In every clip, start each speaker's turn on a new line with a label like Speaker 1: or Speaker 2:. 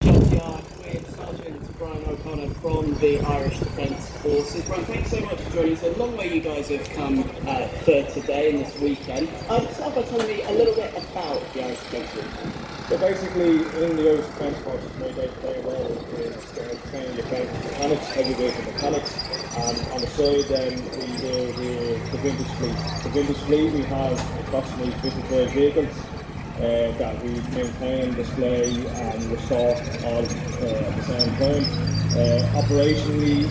Speaker 1: With Sergeant Brian O'Connor from the Irish Defence Forces. Brian, thanks so much for joining us. A long way you guys have come for today and this weekend. Start by telling me a little bit about the Irish Defence Forces.
Speaker 2: So basically, in the Irish Defence Forces, my day-to-day role is training the apprentice mechanics, heavy vehicle mechanics, and on the side then we do the vintage fleet. The vintage fleet, we have approximately 55 vehicles that we maintain, display and restore all at the same time. Operationally,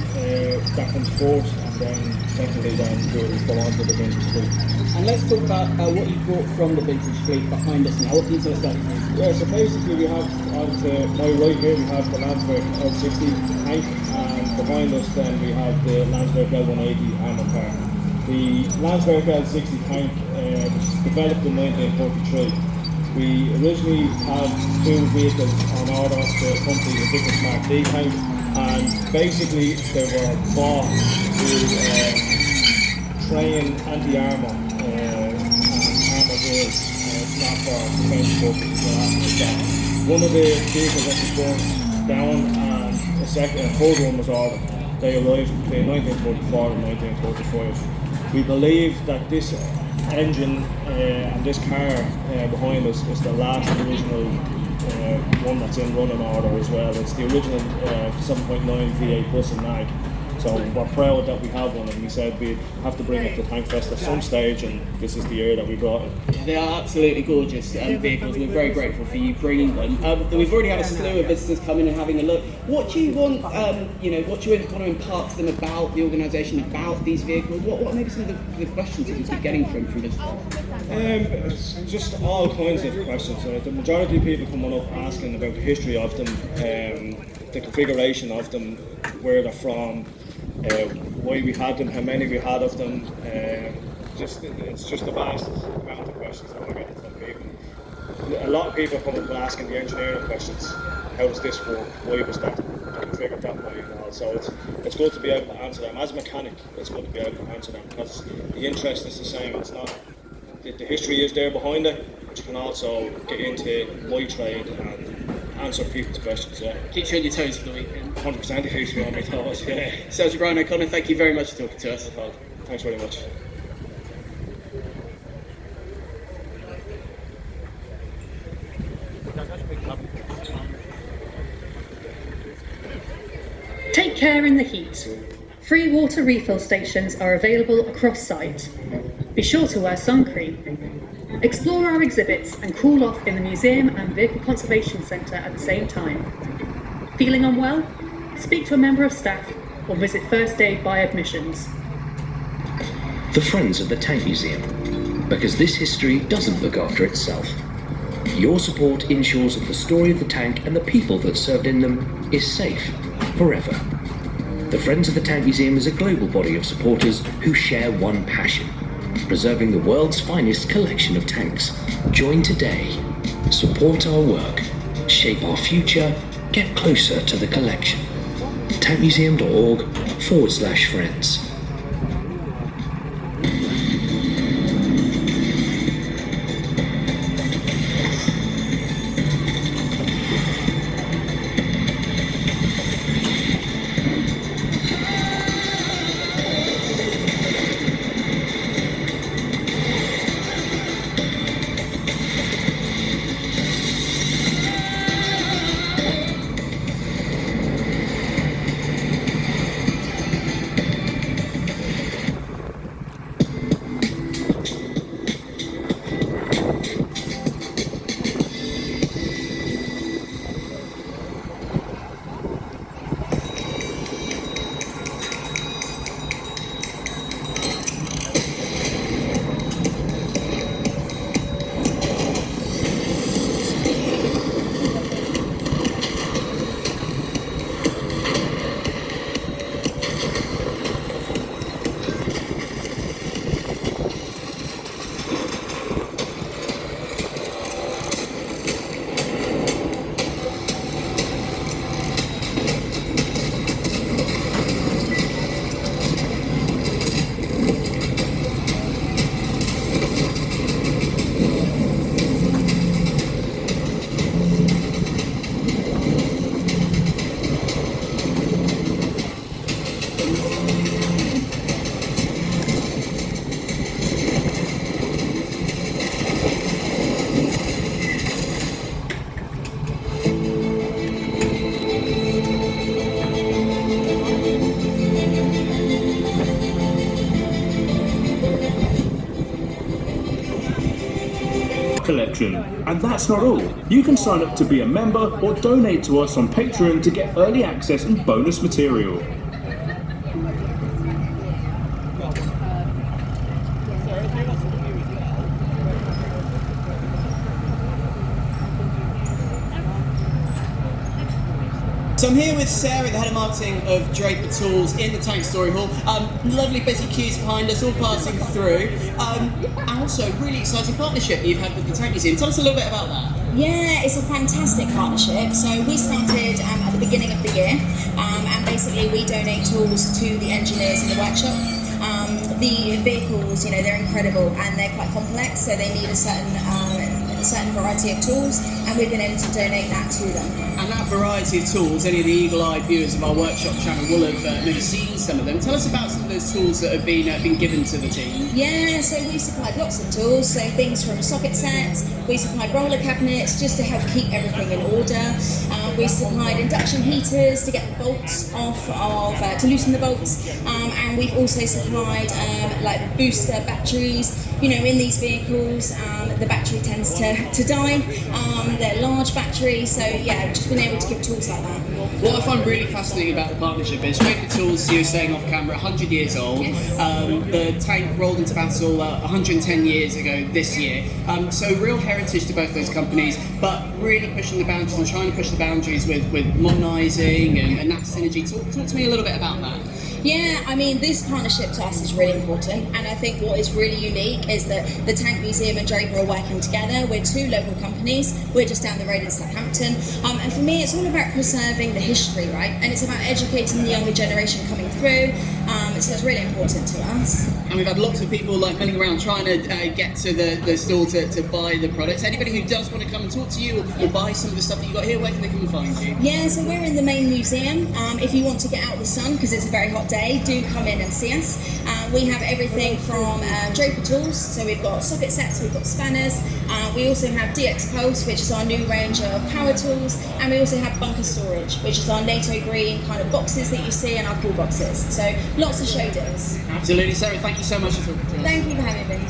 Speaker 2: that comes first, and then secondly then we'll go on to the vintage fleet.
Speaker 1: And let's talk about what you brought from the vintage fleet behind us now. What can you tell us about it?
Speaker 2: Yeah, so basically we have, on to my right here, we have the Landsberg L60 tank, and behind us then we have the Landsberg L180 armour car. The Landsberg L60 tank was developed in 1943. We originally had two vehicles on order to accompany the Vickers Mark D tank, and basically they were bought to train anti-armour and armour drills, not for defence purposes or anything like that. One of the vehicles actually burnt down, and a third one was ordered. They arrived between 1944 and 1945. We believe that this engine and this car behind us is the last original one that's in running order as well. It's the original 7.9 V8 bus and nag. So we're proud that we have one, and we said we'd have to bring it to Tankfest at some stage, and this is the year that we brought it.
Speaker 1: They are absolutely gorgeous vehicles. We're very grateful for you bringing them. We've already had a slew of visitors coming and having a look. What do you want, what do you want to impart to them about the organisation, about these vehicles? What are maybe some of the questions that you've been getting from visitors?
Speaker 2: Just all kinds of questions. The majority of people coming up asking about the history of them, the configuration of them, where they're from, why we had them, how many we had of them. It's just a vast amount of questions that we're getting from people. A lot of people come up asking the engineering questions. How does this work? Why was that configured that way? And all. So it's good to be able to answer them. As a mechanic, it's good to be able to answer them, because the interest is the same. It's not the history is there behind it, but you can also get into my trade and answer people's questions. Yeah.
Speaker 1: Keeps you on your toes for the weekend.
Speaker 2: 100% it keeps me on my toes. Yeah.
Speaker 1: Sergeant Brian O'Connor, thank you very much for talking to us.
Speaker 2: Thanks very much.
Speaker 3: Take care in the heat. Free water refill stations are available across site. Be sure to wear sun cream. Explore our exhibits and cool off in the museum and Vehicle Conservation Centre at the same time. Feeling unwell? Speak to a member of staff or visit First Aid by admissions.
Speaker 4: The Friends of the Tank Museum, because this history doesn't look after itself. Your support ensures that the story of the tank and the people that served in them is safe forever. The Friends of the Tank Museum is a global body of supporters who share one passion: preserving the world's finest collection of tanks. Join today. Support our work. Shape our future. Get closer to the collection. tankmuseum.org/friends.
Speaker 5: promotion. And that's not all. You can sign up to be a member or donate to us on Patreon to get early access and bonus material.
Speaker 1: So I'm here with Sarah, the head of marketing of Draper Tools in the Tank Story Hall. Lovely busy queues behind us, all passing through. And also, really exciting partnership you've had with the Tank Museum. Tell us a little bit about that.
Speaker 6: Yeah, it's a fantastic partnership. So we started at the beginning of the year, and basically we donate tools to the engineers in the workshop. The vehicles, they're incredible and they're quite complex, so they need a certain variety of tools, and we've been able to donate that to them.
Speaker 1: And that variety of tools, any of the eagle-eyed viewers of our workshop channel will have maybe seen some of them. Tell us about some of those tools that have been given to the team.
Speaker 6: Yeah, so we supplied lots of tools, so things from socket sets, we supplied roller cabinets just to help keep everything in order. We supplied induction heaters to get the bolts off of, to loosen the bolts, and we've also supplied like booster batteries. In these vehicles, the battery tends to die. They're large batteries, so yeah, we've just been able to give tools like that.
Speaker 1: What I find really fascinating about the partnership is Draper Tools, you were saying off camera, 100 years old.
Speaker 6: Yes.
Speaker 1: The tank rolled into battle 110 years ago this year. So real heritage to both those companies, but really pushing the boundaries and trying to push the boundaries with modernising and that synergy. Talk to me a little bit about that.
Speaker 6: Yeah, I mean, this partnership to us is really important, and I think what is really unique is that the Tank Museum and Draper are working together. We're two local companies. We're just down the road in Southampton, and for me, it's all about preserving the history, right? And it's about educating the younger generation coming through. So it's really important to us.
Speaker 1: And we've had lots of people milling around trying to get to the store to buy the products. Anybody who does want to come and talk to you or buy some of the stuff that you got here, where can they come and find you?
Speaker 6: Yeah, so we're in the main museum. If you want to get out of the sun, because it's a very hot day, do come in and see us. We have everything from Draper Tools, so we've got socket sets, we've got spanners. We also have DX Pulse, which is our new range of power tools, and we also have bunker storage, which is our NATO green kind of boxes that you see and our cool boxes. So lots of show deals.
Speaker 1: Absolutely, Sarah. Thank you so much for talking to us.
Speaker 6: Thank you for having me.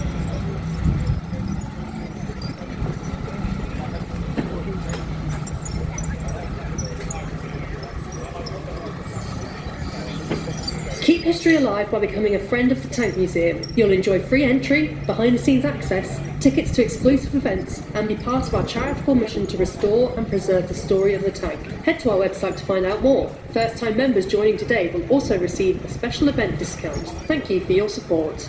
Speaker 3: Keep history alive by becoming a friend of the Tank Museum. You'll enjoy free entry, behind-the-scenes access, tickets to exclusive events, and be part of our charitable mission to restore and preserve the story of the tank. Head to our website to find out more. First-time members joining today will also receive a special event discount. Thank you for your support.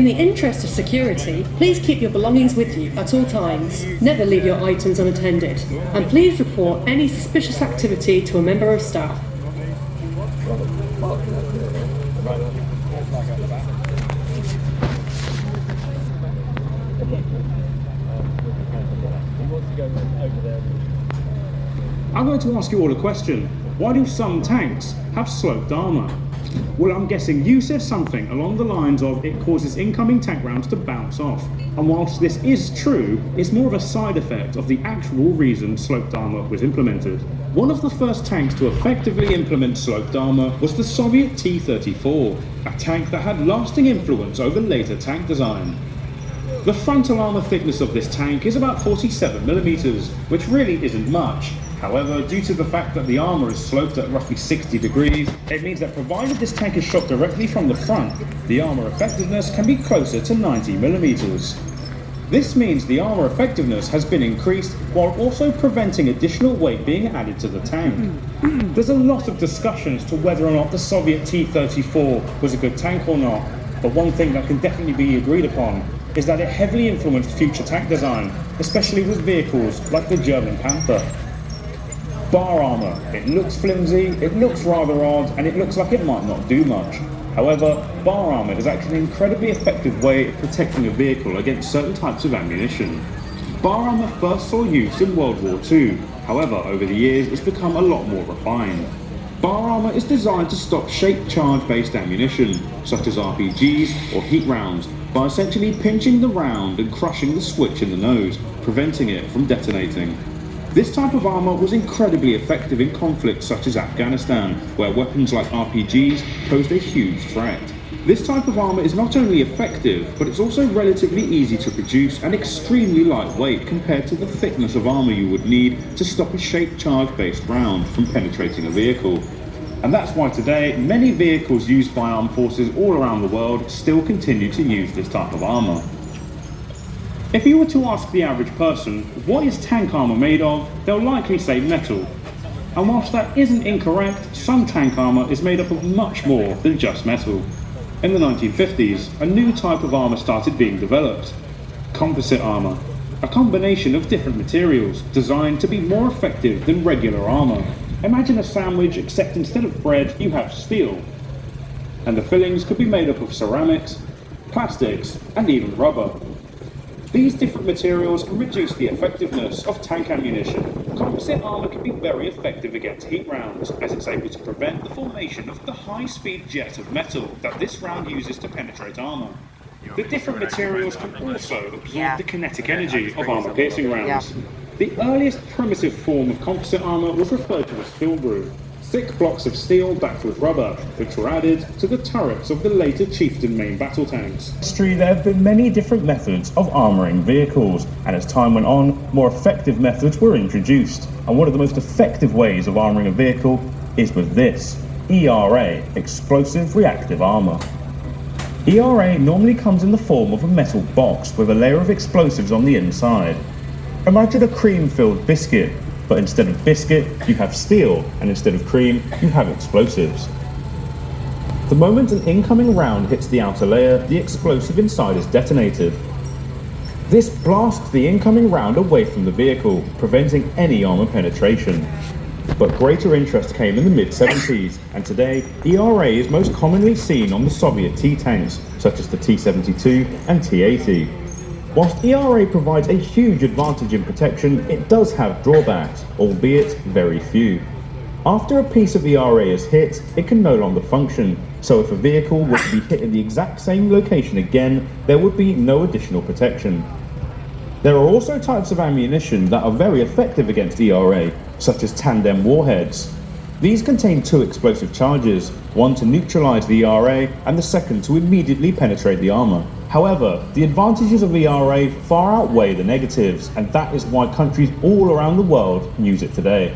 Speaker 7: In the interest of security, please keep your belongings with you at all times. Never leave your items unattended. And please report any suspicious activity to a member of staff.
Speaker 5: I'm going to ask you all a question. Why do some tanks have sloped armour? Well, I'm guessing you said something along the lines of it causes incoming tank rounds to bounce off. And whilst this is true, it's more of a side effect of the actual reason sloped armour was implemented. One of the first tanks to effectively implement sloped armour was the Soviet T-34, a tank that had lasting influence over later tank design. The frontal armour thickness of this tank is about 47mm, which really isn't much. However, due to the fact that the armour is sloped at roughly 60 degrees, it means that provided this tank is shot directly from the front, the armour effectiveness can be closer to 90mm. This means the armour effectiveness has been increased while also preventing additional weight being added to the tank. There's a lot of discussion as to whether or not the Soviet T-34 was a good tank or not, but one thing that can definitely be agreed upon is that it heavily influenced future tank design, especially with vehicles like the German Panther. Bar armour. It looks flimsy, it looks rather odd, and it looks like it might not do much. However, bar armour is actually an incredibly effective way of protecting a vehicle against certain types of ammunition. Bar armour first saw use in World War II, however over the years it's become a lot more refined. Bar armour is designed to stop shape charge based ammunition, such as RPGs or heat rounds, by essentially pinching the round and crushing the switch in the nose, preventing it from detonating. This type of armour was incredibly effective in conflicts such as Afghanistan, where weapons like RPGs posed a huge threat. This type of armour is not only effective, but it's also relatively easy to produce and extremely lightweight compared to the thickness of armour you would need to stop a shape charge based round from penetrating a vehicle. And that's why today, many vehicles used by armed forces all around the world still continue to use this type of armour. If you were to ask the average person, what is tank armour made of, they'll likely say metal. And whilst that isn't incorrect, some tank armour is made up of much more than just metal. In the 1950s, a new type of armour started being developed. Composite armour. A combination of different materials, designed to be more effective than regular armour. Imagine a sandwich, except instead of bread, you have steel. And the fillings could be made up of ceramics, plastics, and even rubber. These different materials can reduce the effectiveness of tank ammunition. Composite armour can be very effective against heat rounds, as it's able to prevent the formation of the high-speed jet of metal that this round uses to penetrate armour. The different materials can also absorb the kinetic energy of armour-piercing rounds. The earliest primitive form of composite armour was referred to as steel groove. Thick blocks of steel backed with rubber, which were added to the turrets of the later Chieftain main battle tanks. In history, there have been many different methods of armouring vehicles, and as time went on, more effective methods were introduced. And one of the most effective ways of armouring a vehicle is with this, ERA, Explosive Reactive Armour. ERA normally comes in the form of a metal box with a layer of explosives on the inside. Imagine a cream-filled biscuit, but instead of biscuit, you have steel, and instead of cream, you have explosives. The moment an incoming round hits the outer layer, the explosive inside is detonated. This blasts the incoming round away from the vehicle, preventing any armour penetration. But greater interest came in the mid-70s, and today, ERA is most commonly seen on the Soviet T-tanks, such as the T-72 and T-80. Whilst ERA provides a huge advantage in protection, it does have drawbacks, albeit very few. After a piece of ERA is hit, it can no longer function, so if a vehicle were to be hit in the exact same location again, there would be no additional protection. There are also types of ammunition that are very effective against ERA, such as tandem warheads. These contain two explosive charges, one to neutralize the ERA and the second to immediately penetrate the armor. However, the advantages of ERA far outweigh the negatives, and that is why countries all around the world use it today.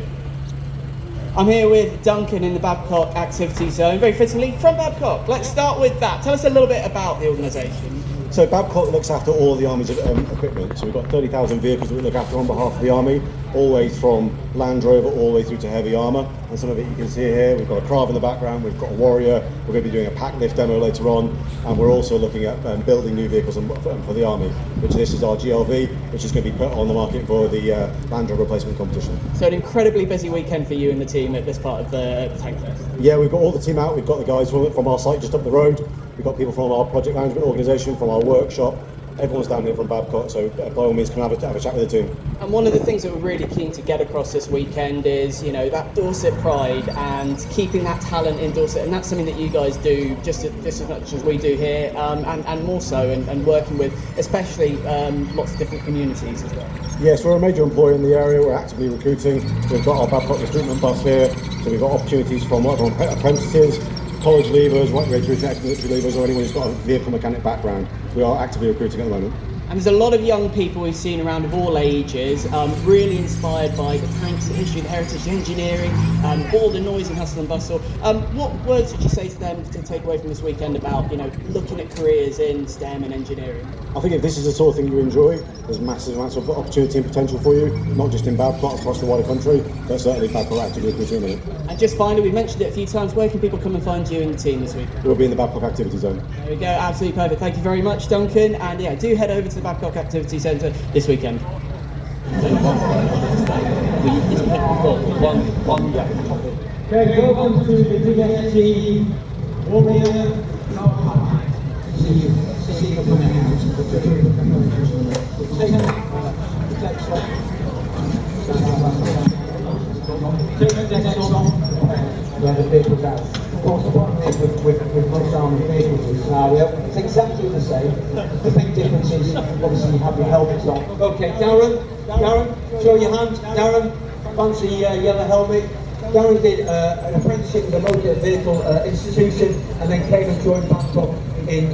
Speaker 1: I'm here with Duncan in the Babcock Activity Zone, very fittingly from Babcock. Let's start with that. Tell us a little bit about the organisation.
Speaker 8: So Babcock looks after all of the Army's equipment. So we've got 30,000 vehicles that we look after on behalf of the Army, always from Land Rover all the way through to heavy armour. And some of it you can see here. We've got a Krav in the background, we've got a Warrior, we're going to be doing a pack lift demo later on, and we're also looking at building new vehicles for the Army, which this is our GLV, which is going to be put on the market for the Land Rover replacement competition.
Speaker 1: So an incredibly busy weekend for you and the team at this part of the Tank Fest.
Speaker 8: Yeah, we've got all the team out, we've got the guys from our site just up the road, we've got people from our project management organisation, from our workshop. Everyone's down here from Babcock, so by all means come have a chat with the team.
Speaker 1: And one of the things that we're really keen to get across this weekend is, you know, that Dorset pride and keeping that talent in Dorset, and that's something that you guys do just as much as we do here, and more so, and working with especially lots of different communities as well.
Speaker 8: Yes, we're a major employer in the area, we're actively recruiting. We've got our Babcock recruitment bus here, so we've got opportunities from apprentices, college leavers, right the way through to ex-military leavers, or anyone who's got a vehicle mechanic background. We are actively recruiting at the moment.
Speaker 1: And there's a lot of young people we've seen around of all ages, really inspired by the tanks, the history, the heritage, the engineering, all the noise and hustle and bustle. What words would you say to them to take away from this weekend about, you know, looking at careers in STEM and engineering?
Speaker 8: I think if this is the sort of thing you enjoy, there's massive amounts of opportunity and potential for you, not just in Babcock, across the wider country, but certainly Babcock actively recruiting at the minute.
Speaker 1: And just finally, we've mentioned it a few times, where can people come and find you and the team this week?
Speaker 8: We'll be in the Babcock Activity Zone.
Speaker 1: There we go, absolutely perfect. Thank you very much, Duncan. And yeah, do head over to the Babcock Activity Centre this weekend.
Speaker 9: Okay, welcome to the DSG Warrior. See you coming out. Where the vehicles out. Of course, the problem is with most army vehicles is it's exactly the same. The big difference is obviously you have your helmets on. Okay, Darren, show your hand. Darren, fancy yellow helmet. Darren did an apprenticeship with a motor vehicle institution and then came and joined Babcock in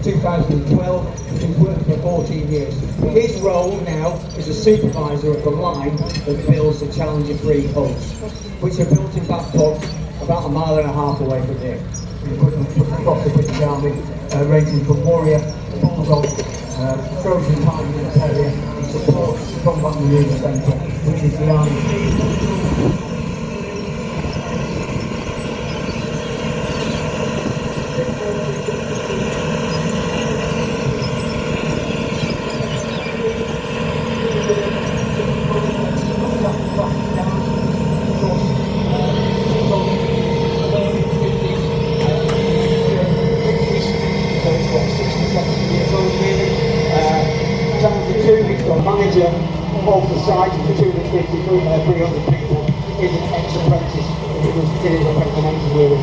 Speaker 9: 2012, which he's worked for 14 years. His role now is a supervisor of the line that builds the Challenger 3 hulls, which are built in Babcock about 1.5 miles away from here. Equipment across the British Army, ranging from Warrior, Bulldog, Trojan Tiger and Terrier, and supports the Combat Maneuver Centre, which is the Army. Manager of the site, the 250, 300 people, is an ex-apprentice. It was an engineering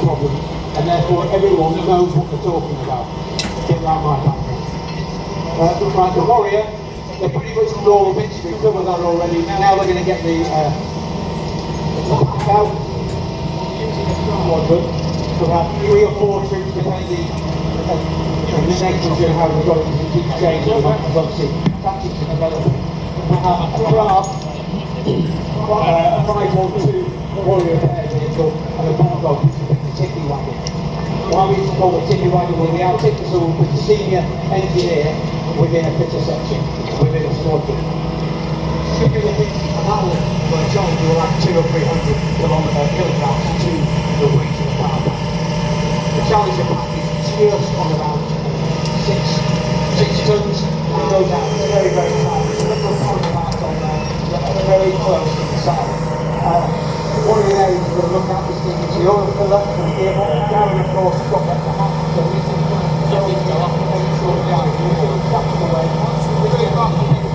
Speaker 9: problem, and therefore everyone knows what they're talking about. A bit like my background. Like the Warrior, they're pretty much the all bits, we've covered that already. Now they're going to get the pack out, for about 3 or 4 trips depending. And the next one's going to have a go to keep changing them, obviously tactics are developing. We have a Krav, a 512 Warrior air vehicle, and a Bulldog, which is the tippy wagon. Why we call it tippy wagon? Well, the outfit will be the senior engineer within a fitter section, within a squadron. And that will charge you around 200 or 300 kilograms to the weight of the power pack. The Challenger pack is just on about 6 tons, and it goes out very, very tight. There's a little power parts on there that are very close to the side. One of the areas we're going to look at is the oil filler and the gearbox. Darren, of course, has got that to happen, so we can go up and make sure the guys are doing practical way. We're doing it back to the way.